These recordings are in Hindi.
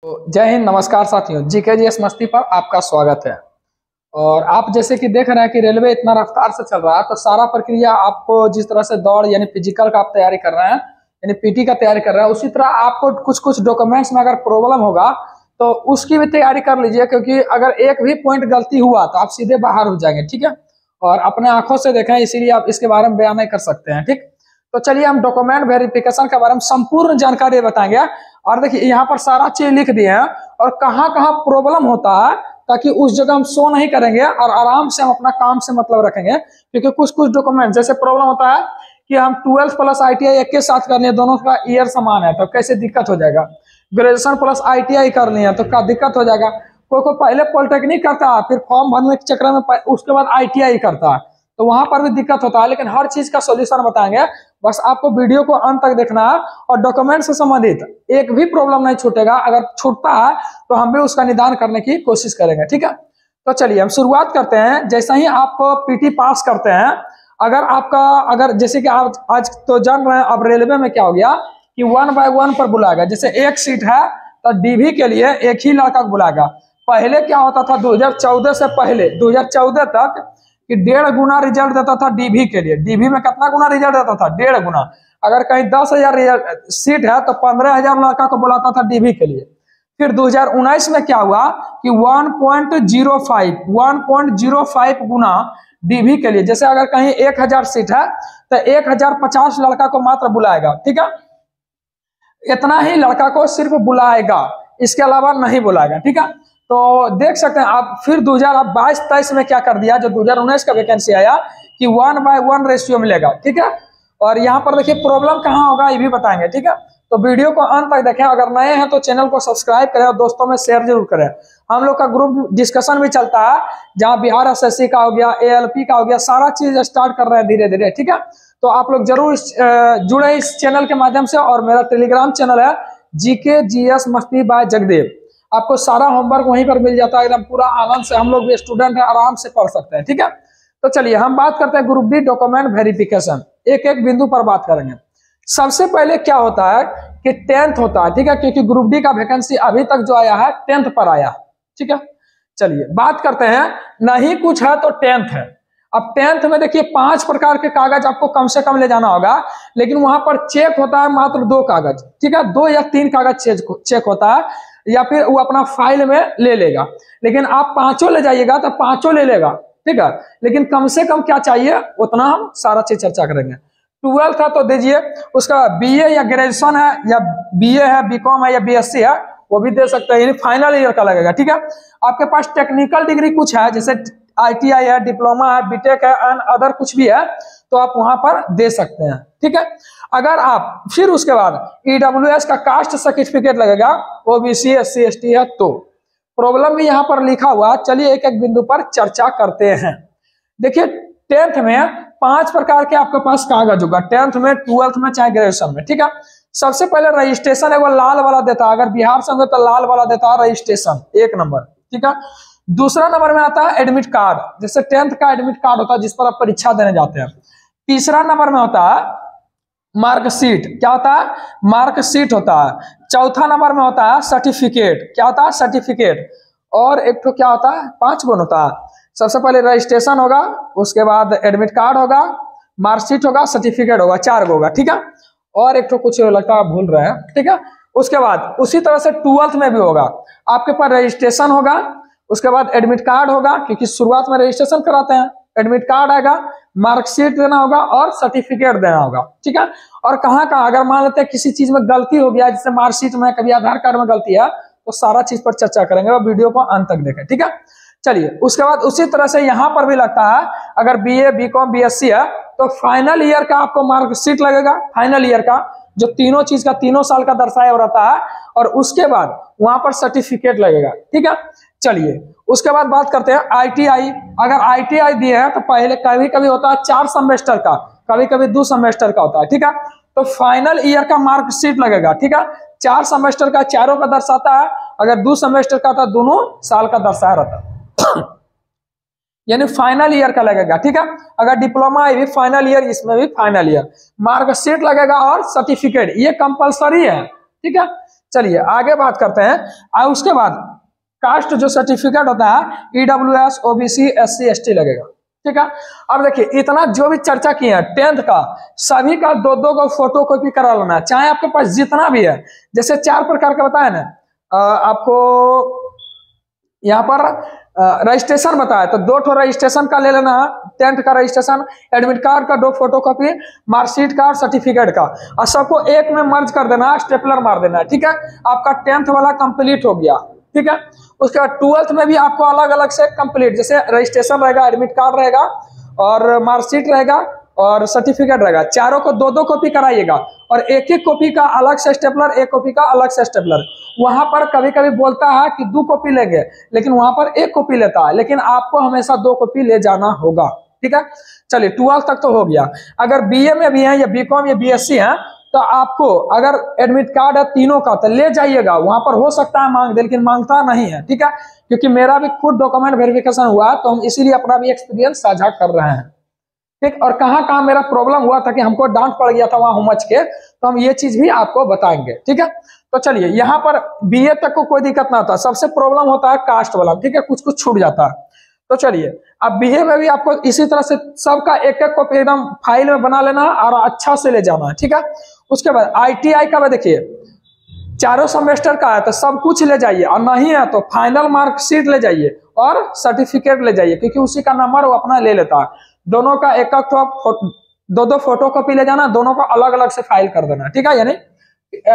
तो जय हिंद, नमस्कार साथियों। जीकेजीएस मस्ती पर आपका स्वागत है। और आप जैसे कि देख रहे हैं कि रेलवे इतना रफ्तार से चल रहा है, तो सारा प्रक्रिया आपको जिस तरह से दौड़ यानी फिजिकल का आप तैयारी कर रहे हैं, यानी पीटी का तैयारी कर रहे हैं, उसी तरह आपको कुछ कुछ डॉक्यूमेंट्स में अगर प्रॉब्लम होगा तो उसकी भी तैयारी कर लीजिए, क्योंकि अगर एक भी पॉइंट गलती हुआ तो आप सीधे बाहर हो जाएंगे। ठीक है, और अपने आंखों से देखें, इसीलिए आप इसके बारे में बयान नहीं कर सकते हैं। ठीक, तो चलिए हम डॉक्यूमेंट वेरिफिकेशन के बारे में संपूर्ण जानकारी बताएंगे। और देखिए यहाँ पर सारा चीज लिख दिए हैं और कहाँ कहाँ प्रॉब्लम होता है, ताकि उस जगह हम शो नहीं करेंगे और आराम से हम अपना काम से मतलब रखेंगे। क्योंकि कुछ कुछ डॉक्यूमेंट जैसे प्रॉब्लम होता है कि हम 12 प्लस ITI एक के साथ करनी है, दोनों का ईयर समान है तो कैसे दिक्कत हो जाएगा। ग्रेजुएशन प्लस ITI करनी है तो क्या दिक्कत हो जाएगा। कोई पहले पॉलिटेक्निक करता है, फिर फॉर्म भरने के चक्कर में उसके बाद ITI करता है, तो वहां पर भी दिक्कत होता है। लेकिन हर चीज का सोल्यूशन बताएंगे, बस आपको वीडियो को अंत तक देखना है। और डॉक्यूमेंट से संबंधित एक भी प्रॉब्लम नहीं छूटेगा, अगर छूटता है तो हम भी उसका निदान करने की कोशिश करेंगे। ठीक है, तो चलिए हम शुरुआत करते हैं। जैसे ही आप पीटी पास करते हैं, अगर जैसे कि आप आज तो जान रहे हैं, अब रेलवे में क्या हो गया कि 1 by 1 पर बुलाएगा। जैसे एक सीट है तो डीवी के लिए एक ही लड़का को बुलाएगा। पहले क्या होता था, 2014 से पहले 2014 तक कि 1.5 गुना रिजल्ट देता था डीवी के लिए। डीवी में कितना गुना रिजल्ट देता था? 1.5 गुना। अगर कहीं 10,000 सीट है तो 15,000 लड़का को बुलाता था डीवी के लिए। फिर 2019 में क्या हुआ कि 1.05 गुना डीवी के लिए। जैसे अगर कहीं 1,000 सीट है तो 1,050 लड़का को मात्र बुलाएगा। ठीक है, इतना ही लड़का को सिर्फ बुलाएगा, इसके अलावा नहीं बुलाएगा। ठीक है, तो देख सकते हैं आप। फिर 2022-23 में क्या कर दिया, जो 2019 का वैकेंसी आया कि 1 by 1 रेशियो मिलेगा। ठीक है, और यहाँ पर देखिए प्रॉब्लम कहाँ होगा ये भी बताएंगे। ठीक है, तो वीडियो को अंत तक देखें। अगर नए हैं तो चैनल को सब्सक्राइब करें और दोस्तों में शेयर जरूर करें। हम लोग का ग्रुप डिस्कशन भी चलता है, जहाँ बिहार SSC का हो गया, ALP का हो गया, सारा चीज स्टार्ट कर रहे हैं धीरे धीरे। ठीक है, तो आप लोग जरूर जुड़े इस चैनल के माध्यम से। और मेरा टेलीग्राम चैनल है GKGS मस्ती बाय जगदेव। आपको सारा होमवर्क वहीं पर मिल जाता है, एकदम पूरा आनंद से। हम लोग भी स्टूडेंट हैं, आराम से पढ़ सकते हैं। ठीक है, तो चलिए हम बात करते हैं ग्रुप डी डॉक्यूमेंट वेरिफिकेशन। एक एक बिंदु पर बात करेंगे। सबसे पहले क्या होता है कि 10th होता है। ठीक है, क्योंकि ग्रुप डी का वैकेंसी अभी तक जो आया है 10th पर आया। ठीक है, चलिए बात करते हैं। नहीं कुछ है तो 10th है। अब 10th में देखिए 5 प्रकार के कागज आपको कम से कम ले जाना होगा, लेकिन वहां पर चेक होता है मात्र 2 कागज। ठीक है, 2 या 3 कागज चेक होता है, या फिर वो अपना फाइल में ले लेगा। लेकिन आप 5 ले जाइएगा तो 5 ले लेगा। ठीक है, लेकिन कम से कम क्या चाहिए उतना हम सारा चीज चर्चा करेंगे। 12th है तो दीजिए, उसका BA या ग्रेजुएशन है, या BA है, BCom है, या BSc है, वो भी दे सकते हैं, यानी फाइनल ईयर का लगेगा। ठीक है, आपके पास टेक्निकल डिग्री कुछ है, जैसे ITI है, डिप्लोमा है, BTech है, एंड अदर कुछ भी है, तो आप वहां पर दे सकते हैं। ठीक है, अगर आप फिर उसके बाद EWS का कास्ट सर्टिफिकेट लगेगा, OBC SC ST है तो। प्रॉब्लम भी यहाँ पर लिखा हुआ। चलिए एक एक बिंदु पर चर्चा करते हैं। देखिए 10th में 5 प्रकार के आपके पास कागज होगा, 10th में, 12th में, चाहे ग्रेजुएशन में। ठीक है, सबसे पहले रजिस्ट्रेशन है, वो लाल वाला देता है। अगर बिहार से होंगे तो लाल वाला देता है रजिस्ट्रेशन, 1 नंबर। ठीक है, दूसरा नंबर में आता है एडमिट कार्ड। जैसे 10th का एडमिट कार्ड होता है जिस पर आप परीक्षा देने जाते हैं। तीसरा नंबर में होता है मार्कशीट। क्या होता है? मार्कशीट होता है। चौथा नंबर में होता है सर्टिफिकेट। क्या होता है? सर्टिफिकेट। और एक तो क्या होता है, 5 गुण होता है। सबसे पहले रजिस्ट्रेशन होगा, उसके बाद एडमिट कार्ड होगा, मार्कशीट होगा, सर्टिफिकेट होगा, 4 होगा। ठीक है, और एक तो कुछ लगता है भूल रहे हैं। ठीक है, उसके बाद उसी तरह से 12th में भी होगा। आपके पास रजिस्ट्रेशन होगा, उसके बाद एडमिट कार्ड होगा, क्योंकि शुरुआत में रजिस्ट्रेशन कराते हैं। एडमिट कार्ड आएगा, मार्कशीट देना होगा और सर्टिफिकेट देना होगा। ठीक है, और कहाँ कहाँ अगर मान लेते हैं किसी चीज में गलती हो गया, जैसे मार्कशीट में, कभी आधार कार्ड में गलती है, तो सारा चीज पर चर्चा करेंगे और वीडियो को अंत तक देखें। ठीक है, चलिए उसके बाद उसी तरह से यहाँ पर भी लगता है, अगर BA BCom BSc है तो फाइनल ईयर का आपको मार्कशीट लगेगा। फाइनल ईयर का जो तीनों चीज का 3 साल का दर्शाया रहता है, और उसके बाद वहां पर सर्टिफिकेट लगेगा। ठीक है, चलिए उसके बाद बात करते हैं ITI। अगर ITI दिए हैं तो पहले कभी कभी होता है 4 सेमेस्टर का, कभी कभी 2 सेमेस्टर का होता है। ठीक है, तो फाइनल ईयर का मार्कशीट लगेगा। ठीक है, 4 सेमेस्टर का चारों का दर्शाता है, अगर 2 सेमेस्टर का था दोनों साल का दर्शाया रहता है, यानी फाइनल ईयर का लगेगा। ठीक है, अगर डिप्लोमा है भी फाइनल ईयर, इसमें भी फाइनल ईयर। मार्कशीट लगेगा और सर्टिफिकेट, ये कंपलसरी है। ठीक है, चलिए आगे बात करते हैं। और उसके बाद कास्ट जो सर्टिफिकेट होता है EWS OBC SC ST लगेगा, ठीक है। अब देखिए इतना जो भी चर्चा की है 10th का, सभी का 2-2 को फोटो कॉपी करा लेना है, चाहे आपके पास जितना भी है। जैसे 4 प्रकार का बताया ना आपको यहाँ पर रजिस्ट्रेशन बताया, तो 2 ठो रजिस्ट्रेशन का ले लेना है, 10th का रजिस्ट्रेशन, एडमिट कार्ड का 2 फोटो कॉपी, मार्कशीट का और सर्टिफिकेट का, और सबको एक में मर्ज कर देना है, स्टेपलर मार देना है, ठीक है। आपका 10th वाला कंप्लीट हो गया, ठीक है। उसके बाद 12th में भी आपको अलग अलग से कंप्लीट, जैसे रजिस्ट्रेशन रहेगा, एडमिट कार्ड रहेगा और मार्कशीट रहेगा और सर्टिफिकेट रहेगा, चारों को 2-2 कॉपी कराइएगा और एक एक कॉपी का अलग से स्टेपलर, एक कॉपी का अलग से स्टेपलर। वहां पर कभी कभी बोलता है कि 2 कॉपी लेंगे, लेकिन वहां पर 1 कॉपी लेता है, लेकिन आपको हमेशा 2 कॉपी ले जाना होगा, ठीक है। चलिए 12 तक तो हो गया। अगर BA में भी है या BCom या BSc है तो आपको अगर एडमिट कार्ड है तीनों का तो ले जाइएगा, वहां पर हो सकता है मांग दे, लेकिन मांगता नहीं है, ठीक है। क्योंकि मेरा भी खुद डॉक्यूमेंट वेरिफिकेशन हुआ तो हम इसीलिए अपना भी एक्सपीरियंस साझा कर रहे हैं, ठीक। और कहाँ कहाँ मेरा प्रॉब्लम हुआ था कि हमको डांट पड़ गया था वहां हुमच के, तो हम ये चीज भी आपको बताएंगे, ठीक है। तो चलिए यहाँ पर BA तक को कोई दिक्कत ना होता, सबसे प्रॉब्लम होता है कास्ट वाला, ठीक है, कुछ कुछ छूट जाता है। तो चलिए अब BA में भी आपको इसी तरह से सबका एक एक कॉपी एकदम फाइल में बना लेना और अच्छा से ले जाना है, ठीक है। उसके बाद ITI का देखिए 4 सेमेस्टर का है तो सब कुछ ले जाइए, और नहीं है तो फाइनल मार्कशीट ले जाइए और सर्टिफिकेट ले जाइए, क्योंकि उसी का नंबर वो अपना ले लेता है। दोनों का एक एक 2-2 फोटो कॉपी ले जाना, दोनों का अलग अलग से फाइल कर देना, ठीक है, यानी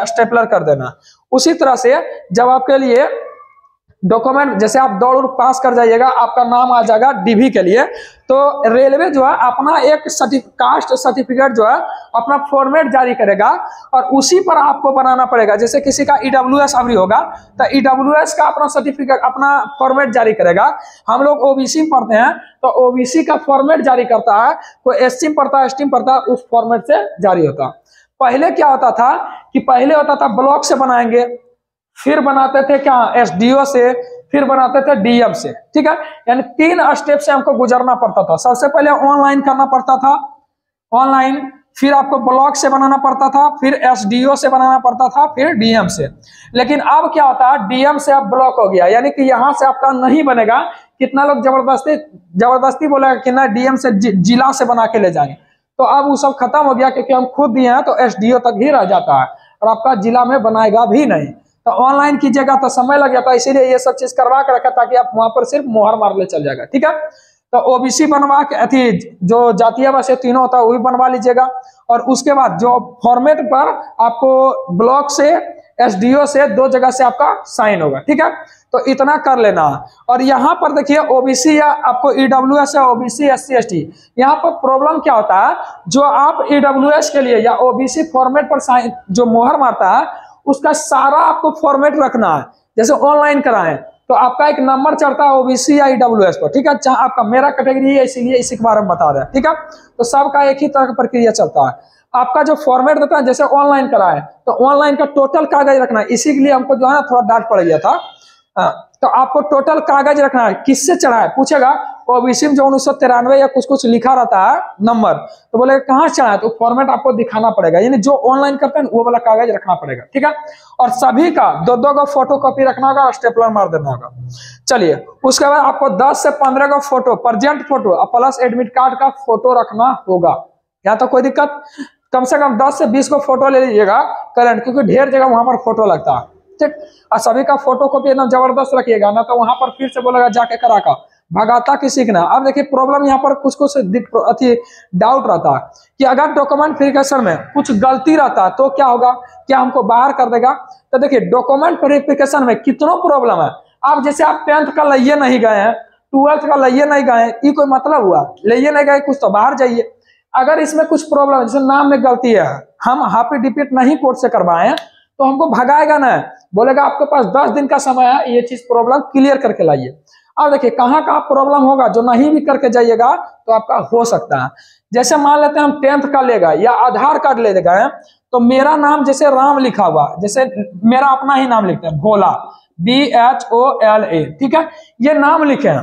स्टेपलर कर देना। उसी तरह से जब आपके लिए डॉक्यूमेंट, जैसे आप दौड़ पास कर जाइएगा, आपका नाम आ जाएगा DV के लिए, तो रेलवे जो है अपना एक कास्ट सर्टिफिकेट जो है अपना फॉर्मेट जारी करेगा और उसी पर आपको बनाना पड़ेगा। जैसे किसी का EWS अभी होगा तो EWS का अपना सर्टिफिकेट, अपना फॉर्मेट जारी करेगा। हम लोग OBC में पढ़ते हैं तो OBC का फॉर्मेट जारी करता है, कोई SC में पढ़ता है, ST में पढ़ता है, उस फॉर्मेट से जारी होता है। पहले क्या होता था कि पहले होता था ब्लॉक से बनाएंगे, फिर बनाते थे क्या SDO से, फिर बनाते थे DM से, ठीक है। यानी 3 स्टेप से हमको गुजरना पड़ता था। सबसे पहले ऑनलाइन करना पड़ता था, ऑनलाइन, फिर आपको ब्लॉक से बनाना पड़ता था, फिर SDO से बनाना पड़ता था, फिर DM से। लेकिन अब क्या होता है, DM से अब ब्लॉक हो गया, यानी कि यहाँ से आपका नहीं बनेगा। कितना लोग जबरदस्ती बोलेगा कि ना DM से जिला से बना के ले जाएंगे, तो अब वो सब खत्म हो गया, क्योंकि हम खुद दिए हैं तो SDO तक ही रह जाता है और आपका जिला में बनाएगा भी नहीं। तो ऑनलाइन कीजिएगा तो समय लग जाता है, इसीलिए ये सब चीज करवा के रखा ताकि आप वहां पर सिर्फ मोहर मार ले चल जाएगा, ठीक है। तो OBC बनवा के अथी जो जातीय बस तीनों होता है वो भी बनवा लीजिएगा, और उसके बाद जो फॉर्मेट पर आपको ब्लॉक से SDO से 2 जगह से आपका साइन होगा, ठीक है। तो इतना कर लेना। और यहाँ पर देखिए OBC या आपको EWS या OBC SC ST, यहाँ पर प्रॉब्लम क्या होता है, जो आप EWS के लिए या OBC फॉर्मेट पर साइन जो मोहर मारता है उसका सारा आपको फॉर्मेट रखना है। जैसे ऑनलाइन कराएं तो आपका एक नंबर चढ़ता है OBC या EWS पर, ठीक है। जहां आपका मेरा कैटेगरी है इसीलिए इसी के बारे में बता रहे हैं, ठीक है। तो सबका एक ही तरह का प्रक्रिया चलता है। आपका जो फॉर्मेट देता है, जैसे ऑनलाइन कराएं तो ऑनलाइन का टोटल कागज रखना है, इसी के लिए हमको जो है ना थोड़ा डांट पड़ गया था। तो आपको टोटल कागज रखना है, किससे चढ़ा है पूछेगा। OBC में जो 1993 या कुछ कुछ लिखा रहता है नंबर, तो बोलेगा कहाँ चढ़ा है, तो फॉर्मेट आपको दिखाना पड़ेगा, यानी जो ऑनलाइन करते हैं वो वाला कागज रखना पड़ेगा, ठीक है। और सभी का 2-2 का फोटो कॉपी रखना होगा और स्टेपलर मार देना होगा। चलिए उसके बाद आपको 10 से 15 का photo, present photo plus admit card का फोटो रखना होगा। यहाँ तो कोई दिक्कत, कम से कम 10 से 20 को फोटो ले लीजिएगा करंट, क्योंकि ढेर जगह वहां पर फोटो लगता है, ठीक। और सभी का फोटो कॉपी एकदम जबरदस्त रखिएगा, ना तो वहां पर फिर से बोलेगा जाके करा का भगाता की सीखना। अब देखिए प्रॉब्लम यहाँ पर कुछ कुछ अति डाउट रहता है कि अगर डॉक्यूमेंट वेरिफिकेशन में कुछ गलती रहता है तो क्या होगा, क्या हमको बाहर कर देगा। तो देखिए डॉक्यूमेंट वेरिफिकेशन में कितनों प्रॉब्लम है। अब जैसे आप 10th का लइये नहीं गए हैं, 12th का लइये नहीं गए, ये कोई मतलब हुआ, लइये नहीं गए कुछ तो बाहर जाइए। अगर इसमें कुछ प्रॉब्लम है, जैसे नाम में गलती है, हम हाफी डिपीट नहीं कोर्ट से करवाए तो हमको भगाएगा ना, बोलेगा आपके पास 10 दिन का समय है, ये चीज प्रॉब्लम क्लियर करके लाइए। अब देखिए कहाँ कहाँ प्रॉब्लम होगा, जो नहीं भी करके जाइएगा तो आपका हो सकता है। जैसे मान लेते हैं हम 10th का ले गए या आधार कार्ड ले गए, तो मेरा नाम जैसे राम लिखा हुआ, जैसे मेरा अपना ही नाम लिखते हैं भोला, BHOLA, ठीक है, ये नाम लिखे हैं,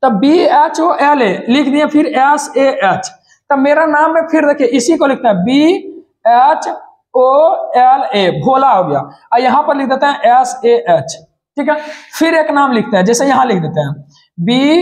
तब BHOLA लिख दिए, फिर SAH, तब मेरा नाम में फिर देखिए इसी को लिखते हैं BHOLA, OLA, भोला हो गया। और यहाँ पर लिख देते हैं SAH, ठीक है। फिर एक नाम लिखते हैं, जैसे यहाँ लिख देते हैं BHOLASAH,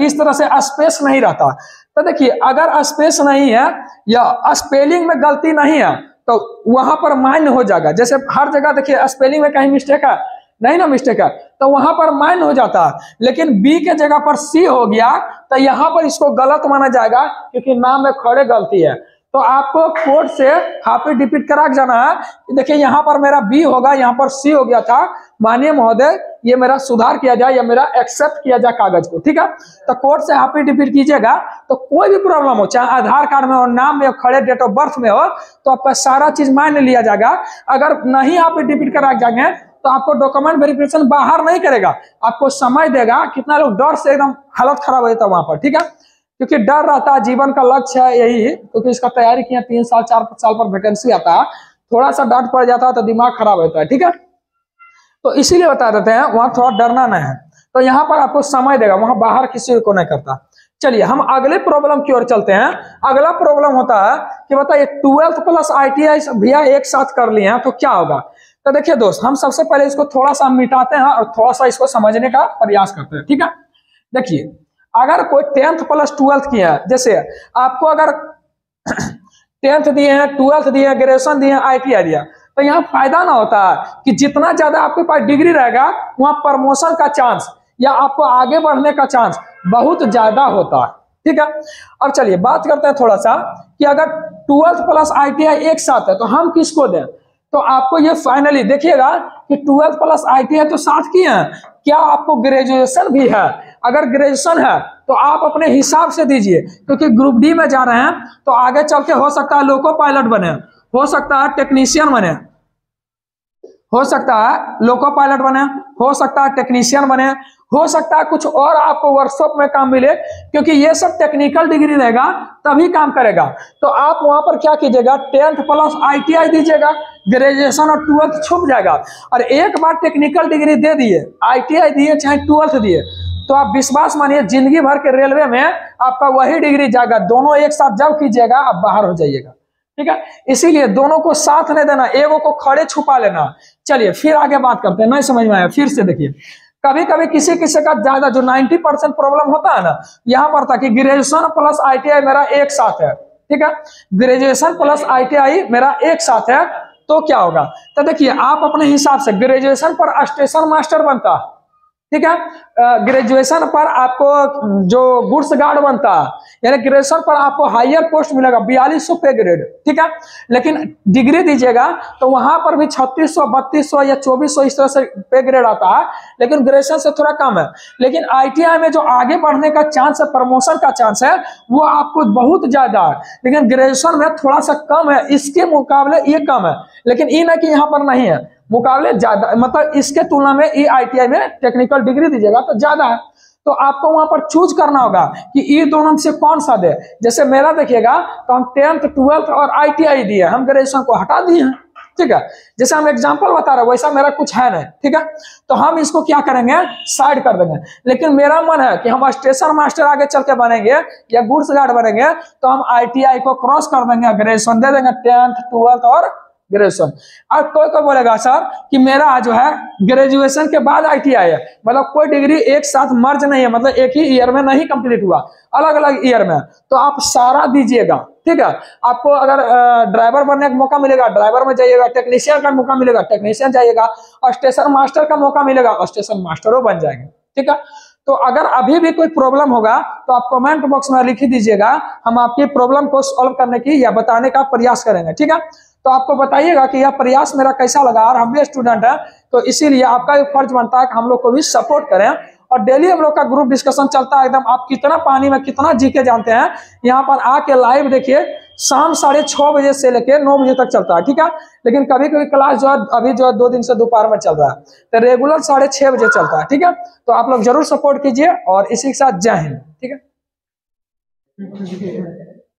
इस तरह से स्पेस नहीं रहता। तो देखिए अगर स्पेस नहीं है या स्पेलिंग में गलती नहीं है तो वहां पर मान्य हो जाएगा। जैसे हर जगह देखिए स्पेलिंग में कहीं मिस्टेक है, नहीं ना मिस्टेक है, तो वहां पर मान्य हो जाता है। लेकिन बी के जगह पर सी हो गया तो यहाँ पर इसको गलत माना जाएगा, क्योंकि नाम में खड़े गलती है। तो आपको कोड से हाफी रिपीट करा के जाना है। देखिए यहाँ पर मेरा बी होगा, यहाँ पर सी हो गया था, माननीय महोदय ये मेरा सुधार किया जाए या मेरा एक्सेप्ट किया जाए कागज को, ठीक है। तो कोड से हाफी रिपीट कीजिएगा, तो कोई भी प्रॉब्लम हो, चाहे आधार कार्ड में हो, नाम में हो, खड़े डेट ऑफ बर्थ में हो, तो आपका सारा चीज मान्य लिया जाएगा। अगर नहीं आप रिपीट करा जाएंगे तो आपको डॉक्यूमेंट वेरिफिकेशन बाहर नहीं करेगा, आपको समय देगा। कितना लोग डर से एकदम हालत खराब हो जाता है वहां पर, ठीक है, क्योंकि डर रहता है। जीवन का लक्ष्य है यही, क्योंकि इसका तैयारी किया 3 साल 4 साल पर वैकेंसी आता है, थोड़ा सा डांट पड़ जाता है तो दिमाग खराब होता है, ठीक है। तो इसीलिए बता देते हैं वहां थोड़ा डरना नहीं है। तो यहाँ पर आपको समय देगा, वहां बाहर किसी को नहीं करता। चलिए हम अगले प्रॉब्लम की ओर चलते हैं। अगला प्रॉब्लम होता है कि बताइए 12th प्लस ITI भैया एक साथ कर लिए हैं तो क्या होगा। तो देखिए दोस्त, हम सबसे पहले इसको थोड़ा सा मिटाते हैं और थोड़ा सा इसको समझने का प्रयास करते हैं, ठीक है। देखिए अगर कोई 10th प्लस 12th किया है, जैसे आपको अगर 10th दिए हैं, 12th दिए हैं, ग्रेजुएशन दिए हैं, ITI दिया, तो यहाँ फायदा ना होता है कि जितना ज्यादा आपके पास डिग्री रहेगा वहां प्रमोशन का चांस या आपको आगे बढ़ने का चांस बहुत ज्यादा होता है, ठीक है। अब चलिए बात करते हैं थोड़ा सा कि अगर 12th प्लस ITI एक साथ है तो हम किसको दें। तो आपको ये फाइनली देखिएगा कि 12th प्लस ITI तो साथ किए हैं, क्या आपको ग्रेजुएशन भी है। अगर ग्रेजुएशन है तो आप अपने हिसाब से दीजिए, क्योंकि ग्रुप डी में जा रहे हैं तो आगे चल के हो सकता है लोको पायलट बने, हो सकता है टेक्नीशियन बने, हो सकता है लोको पायलट बने, हो सकता है टेक्नीशियन बने, हो सकता है कुछ और आपको वर्कशॉप में काम मिले, क्योंकि ये सब टेक्निकल डिग्री रहेगा तभी काम करेगा। तो आप वहां पर क्या कीजिएगा, 10th प्लस ITI दीजिएगा, ग्रेजुएशन और 12th छुप जाएगा। और एक बार टेक्निकल डिग्री दे दिए, ITI दिए चाहे 12th दिए, तो आप विश्वास मानिए जिंदगी भर के रेलवे में आपका वही डिग्री जाएगा। दोनों एक साथ जब कीजिएगा आप बाहर हो जाइएगा, ठीक है। इसीलिए दोनों को साथ नहीं देना, एगो को खड़े छुपा लेना। चलिए फिर आगे बात करते हैं, नहीं समझ में आया फिर से देखिए। कभी कभी किसी किसी का ज्यादा जो 90% प्रॉब्लम होता है ना, यहाँ पर था कि ग्रेजुएशन प्लस ITI मेरा एक साथ है, ठीक है, ग्रेजुएशन प्लस ITI मेरा एक साथ है, तो क्या होगा। तो देखिए आप अपने हिसाब से, ग्रेजुएशन पर स्टेशन मास्टर बनता है, ठीक है, ग्रेजुएशन पर आपको जो गुड्स गार्ड बनता है, यानी ग्रेजुएशन पर आपको हायर पोस्ट मिलेगा 4200 पे ग्रेड, ठीक है। लेकिन डिग्री दीजिएगा तो वहां पर भी 3600, 3200 या 2400 इस तरह से पे ग्रेड आता है, लेकिन ग्रेजुएशन से थोड़ा कम है। लेकिन ITI में जो आगे बढ़ने का चांस है, प्रमोशन का चांस है, वो आपको बहुत ज्यादा है, लेकिन ग्रेजुएशन में थोड़ा सा कम है, इसके मुकाबले ये कम है। लेकिन ये ना कि यहाँ पर नहीं है, मुकाबले ज्यादा, मतलब इसके तुलना में ये ITI में टेक्निकल डिग्री दीजिएगा तो ज्यादा है। तो आपको वहां पर चूज करना होगा कि ये दोनों से कौन सा दे। जैसे मेरा देखिएगा तो हम 10th 12th और ITI दिए, हम ग्रेजुएशन को हटा दिए हैं, ठीक है। जैसे हम एग्जांपल बता रहे हैं वैसा मेरा कुछ है नहीं, ठीक है। तो हम इसको क्या करेंगे, साइड कर देंगे। लेकिन मेरा मन है कि हम स्टेशन मास्टर आगे चल के बनेंगे या गुड्स गार्ड बनेंगे, तो हम ITI को क्रॉस कर देंगे, ग्रेजुएशन दे देंगे, 10th 12th और ग्रेजुएशन। और कोई कोई बोलेगा सर कि मेरा जो है ग्रेजुएशन के बाद ITI है, मतलब कोई डिग्री एक साथ मर्ज नहीं है, मतलब एक ही ईयर में नहीं कंप्लीट हुआ, अलग अलग ईयर में, तो आप सारा दीजिएगा, ठीक है। आपको अगर ड्राइवर बनने का मौका मिलेगा, ड्राइवर में जाइएगा, टेक्नीशियन का मौका मिलेगा, टेक्नीशियन जाइएगा, और स्टेशन मास्टर का मौका मिलेगा, स्टेशन मास्टरों बन जाएंगे, ठीक है। तो अगर अभी भी कोई प्रॉब्लम होगा तो आप कमेंट बॉक्स में लिख दीजिएगा, हम आपकी प्रॉब्लम को सॉल्व करने की या बताने का प्रयास करेंगे, ठीक है। तो आपको बताइएगा कि यह प्रयास मेरा कैसा लगा, और हम भी स्टूडेंट हैं तो इसीलिए आपका भी फर्ज बनता है कि हम लोग को भी सपोर्ट करें। और डेली हम लोग का ग्रुप डिस्कशन चलता है एकदम, आप कितना पानी में कितना जीके जानते हैं, यहाँ पर आके लाइव देखिए, शाम 6:30 बजे से लेकर 9 बजे तक चलता है, ठीक है। लेकिन कभी कभी क्लास जो है अभी जो है 2 दिन से दोपहर में चल रहा है, तो रेगुलर 6:30 बजे चलता है, ठीक है। तो आप लोग जरूर सपोर्ट कीजिए, और इसी के साथ जय हिंद, ठीक है।